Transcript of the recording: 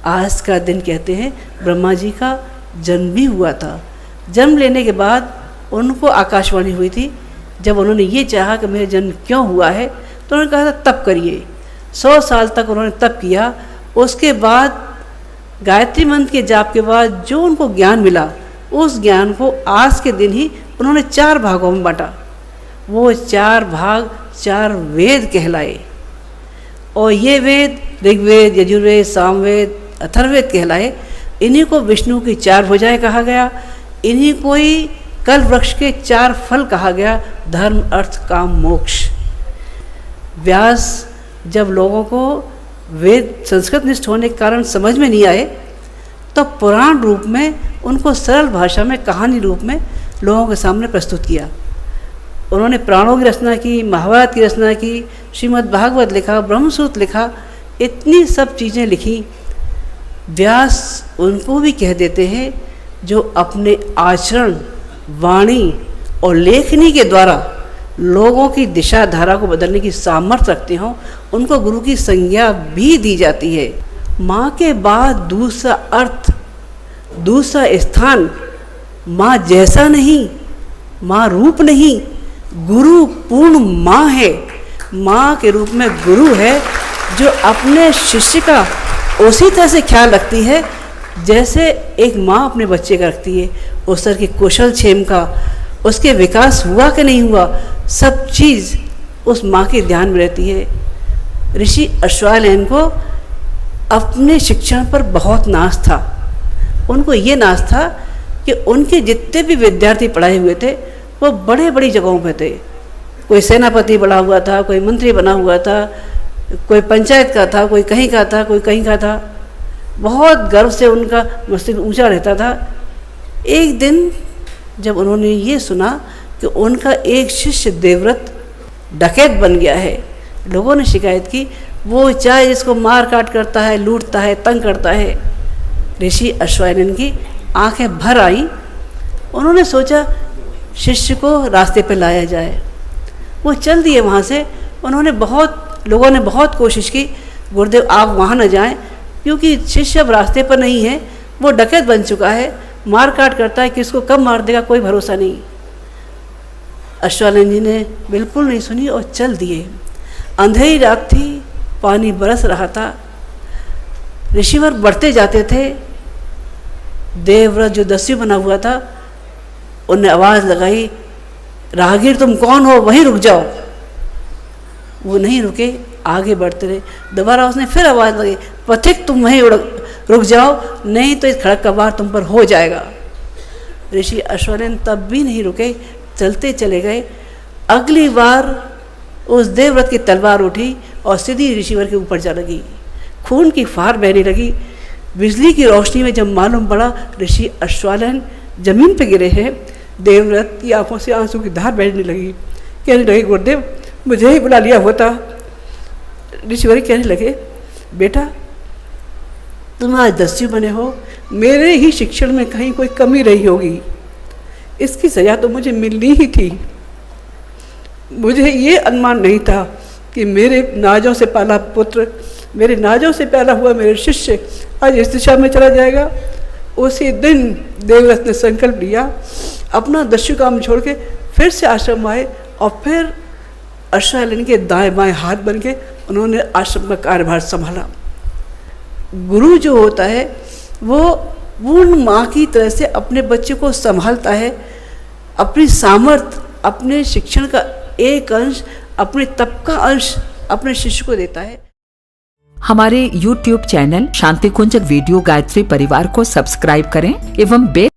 आज का दिन कहते हैं ब्रह्मा जी का जन्म भी हुआ था। जन्म लेने के बाद उनको आकाशवाणी हुई थी। जब उन्होंने ये चाहा कि मेरा जन्म क्यों हुआ है तो उन्होंने कहा था तप करिए। 100 साल तक उन्होंने तप किया। उसके बाद गायत्री मंत्र के जाप के बाद जो उनको ज्ञान मिला, उस ज्ञान को आज के दिन ही उन्होंने 4 भागों में बांटा। वो 4 भाग 4 वेद कहलाए और ये वेद ऋग्वेद, यजुर्वेद, सामवेद, अथर्ववेद कहलाए। इन्हीं को विष्णु की 4 भुजाएं कहा गया। इन्हीं को ही कल्प वृक्ष के 4 फल कहा गया, धर्म, अर्थ, काम, मोक्ष। व्यास जब लोगों को वेद संस्कृत निष्ठ होने के कारण समझ में नहीं आए तो पुराण रूप में उनको सरल भाषा में कहानी रूप में लोगों के सामने प्रस्तुत किया। उन्होंने पुराणों की रचना की, महाभारत की रचना की, श्रीमद् भागवत लिखा, ब्रह्मसूत्र लिखा, इतनी सब चीज़ें लिखी। व्यास उनको भी कह देते हैं जो अपने आचरण, वाणी और लेखनी के द्वारा लोगों की दिशा धारा को बदलने की सामर्थ्य रखते हों, उनको गुरु की संज्ञा भी दी जाती है। माँ के बाद दूसरा अर्थ, दूसरा स्थान माँ जैसा नहीं, माँ रूप नहीं, गुरु पूर्ण माँ है। माँ के रूप में गुरु है जो अपने शिष्य का उसी तरह से ख्याल रखती है जैसे एक माँ अपने बच्चे का रखती है। उस तरह के कुशल क्षेम का, उसके विकास हुआ कि नहीं हुआ, सब चीज़ उस माँ के ध्यान में रहती है। ऋषि अश्वत्थामा को अपने शिक्षण पर बहुत नाज था। उनको ये नाज था कि उनके जितने भी विद्यार्थी पढ़ाए हुए थे वो बड़े बड़ी जगहों पे थे। कोई सेनापति बना हुआ था, कोई मंत्री बना हुआ था, कोई पंचायत का था, कोई कहीं का था, कोई कहीं का था। बहुत गर्व से उनका मस्तिष्क ऊंचा रहता था। एक दिन जब उन्होंने ये सुना कि उनका एक शिष्य देवव्रत डकैत बन गया है, लोगों ने शिकायत की, वो चाहे जिसको मार काट करता है, लूटता है, तंग करता है। ऋषि अश्वत्थामा की आंखें भर आई। उन्होंने सोचा शिष्य को रास्ते पे लाया जाए। वो चल दिए वहाँ से। लोगों ने बहुत कोशिश की, गुरुदेव आप वहाँ न जाएं क्योंकि शिष्य अब रास्ते पर नहीं है, वो डकैत बन चुका है, मार काट करता है, किसको कब मार देगा कोई भरोसा नहीं। अश्वत्थामा जी ने बिल्कुल नहीं सुनी और चल दिए। अंधेरी रात थी, पानी बरस रहा था, ऋषिवर बढ़ते जाते थे। देवव्रत जो दस्यु बना हुआ था, उनने आवाज़ लगाई, राहगीर तुम कौन हो, वहीं रुक जाओ। वो नहीं रुके, आगे बढ़ते रहे। दोबारा उसने फिर आवाज़ लगाई, पथिक तुम वहीं रुक जाओ, नहीं तो इस खड़क का वार तुम पर हो जाएगा। ऋषि अश्वत्थामा तब भी नहीं रुके, चलते चले गए। अगली बार उस देवव्रत की तलवार उठी और सीधी ऋषिवर के ऊपर जा लगी। खून की फार बहने लगी। बिजली की रोशनी में जब मालूम पड़ा ऋषि अश्वत्थामा जमीन पर गिरे हैं, देवव्रत की आंखों से आंसू की धार बहने लगी। कहने लगे गुरुदेव मुझे ही बुला लिया होता। ऋषिवर कहने लगे बेटा तुम आज दस्यु बने हो, मेरे ही शिक्षण में कहीं कोई कमी रही होगी, इसकी सजा तो मुझे मिलनी ही थी। मुझे ये अनुमान नहीं था कि मेरे नाजों से पाला पुत्र, मेरे नाजों से पैदा हुआ मेरे शिष्य आज इस दिशा में चला जाएगा। उसी दिन देवव्रत ने संकल्प लिया, अपना दस्यु काम छोड़ के फिर से आश्रम आए और फिर अश्वत्थामा के दाएं बाएं हाथ बन के उन्होंने आश्रम का कार्यभार संभाला। गुरु जो होता है वो पूर्ण माँ की तरह से अपने बच्चे को संभालता है। अपनी सामर्थ्य, अपने शिक्षण का एक अंश, अपने तप का अंश अपने शिष्य को देता है। हमारे YouTube चैनल शांति कुंज वीडियो गायत्री परिवार को सब्सक्राइब करें एवं बेल